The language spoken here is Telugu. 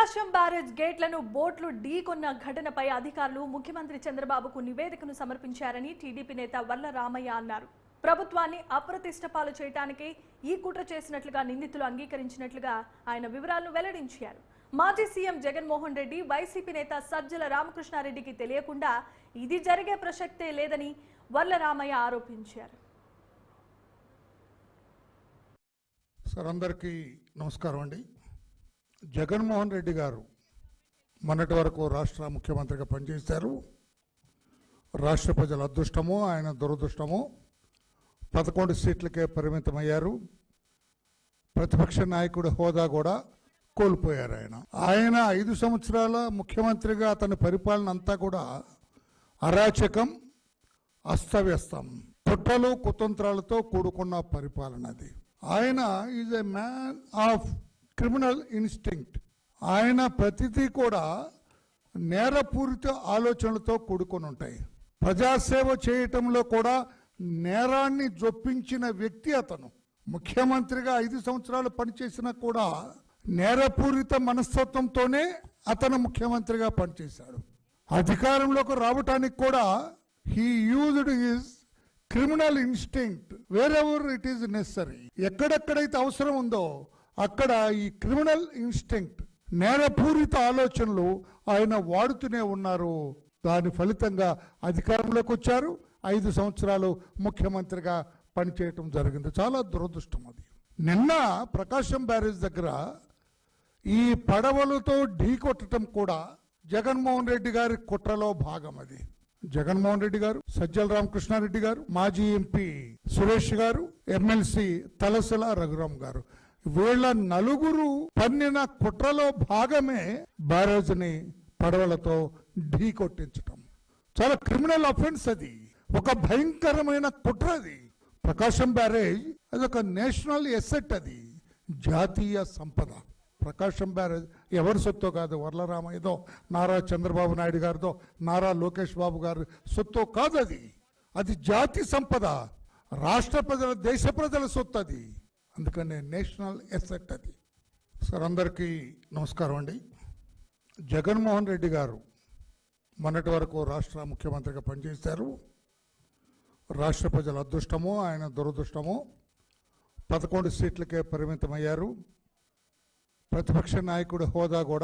ప్రకాశం బ్యారేజ్ గేట్లను బోట్లు ఢీకొన్న ఘటనపై అధికారులు ముఖ్యమంత్రి చంద్రబాబుకు నివేదికను సమర్పించారని టీడీపీ నేత వల్ల రామయ్య అన్నారు. ప్రభుత్వాన్ని అప్రతిష్టపాలు చేయడానికి ఈ కుట్ర చేసినట్లుగా నిందితులు అంగీకరించినట్లుగా ఆయన వివరాలను వెల్లడించారు. మాజీ సీఎం జగన్మోహన్ రెడ్డి, వైసీపీ నేత సజ్జల రామకృష్ణారెడ్డికి తెలియకుండా ఇది జరిగే ప్రసక్తే లేదని వల్ల రామయ్య ఆరోపించారు. సార్, అందరికీ నమస్కారం అండి. జగన్మోహన్ రెడ్డి గారు మొన్నటి వరకు రాష్ట్ర ముఖ్యమంత్రిగా పనిచేశారు. రాష్ట్ర ప్రజల అదృష్టమో ఆయన దురదృష్టమో 11 సీట్లకే పరిమితమయ్యారు. ప్రతిపక్ష నాయకుడి హోదా కూడా కోల్పోయారు. ఆయన 5 సంవత్సరాల ముఖ్యమంత్రిగా అతని పరిపాలన అంతా కూడా అరాచకం, అస్తవ్యస్తం, కుట్రలు కుతంత్రాలతో కూడుకున్న పరిపాలన అది. ఆయన is a man of criminal instinct. ఆయన ప్రతిదీ కూడా నేరపూరిత ఆలోచనలతో కూడుకొని ఉంటాయి. ప్రజాసేవ చేయటంలో కూడా నేరాన్ని జొప్పించిన వ్యక్తి అతను. ముఖ్యమంత్రిగా 5 సంవత్సరాలు పనిచేసినా కూడా నేరపూరిత మనస్తత్వంతోనే అతను ముఖ్యమంత్రిగా పనిచేశాడు. అధికారంలోకి రావటానికి కూడా he used his criminal instinct wear ever it is necessary. ఎక్కడెక్కడైతే అవసరం ఉందో అక్కడ ఈ క్రిమినల్ ఇన్స్టింక్ట్, నేరపూరిత ఆలోచనలు ఆయన వాడుతూనే ఉన్నారు. దాని ఫలితంగా అధికారంలోకి వచ్చారు. 5 సంవత్సరాలు ముఖ్యమంత్రిగా పనిచేయటం జరిగింది. చాలా దురదృష్టం అది. నిన్న ప్రకాశం బ్యారేజ్ దగ్గర ఈ పడవలతో ఢీకొట్టడం కూడా జగన్మోహన్ రెడ్డి గారి కుట్రలో భాగం అది. జగన్మోహన్ రెడ్డి గారు, సజ్జల రామకృష్ణారెడ్డి గారు, మాజీ ఎంపీ సురేష్ గారు, ఎమ్మెల్సీ తలసల రఘురామ్ గారు, వీళ్ళ నలుగురు పన్నిన కుట్రలో భాగమే బ్యారేజ్ని పడవలతో ఢీ కొట్టించటం. చాలా క్రిమినల్ అఫెన్స్ అది. ఒక భయంకరమైన కుట్ర అది. ప్రకాశం బ్యారేజ్ అది ఒక నేషనల్ ఎసెట్, అది జాతీయ సంపద. ప్రకాశం బ్యారేజ్ ఎవరి సొత్తో కాదు, వర్లరామయ్యదో, నారా చంద్రబాబు నాయుడు గారిదో, నారా లోకేష్ బాబు గారి సొత్తో కాదు. అది జాతి సంపద, రాష్ట్ర ప్రజల, దేశ ప్రజల సొత్తు అది. అందుకనే నేషనల్ ఎసెట్ అది. సార్, అందరికీ నమస్కారం అండి. జగన్మోహన్ రెడ్డి గారు మొన్నటి వరకు రాష్ట్ర ముఖ్యమంత్రిగా పనిచేశారు. రాష్ట్ర ప్రజల అదృష్టమో ఆయన దురదృష్టమో 11 సీట్లకే పరిమితమయ్యారు. ప్రతిపక్ష నాయకుడి హోదా కూడా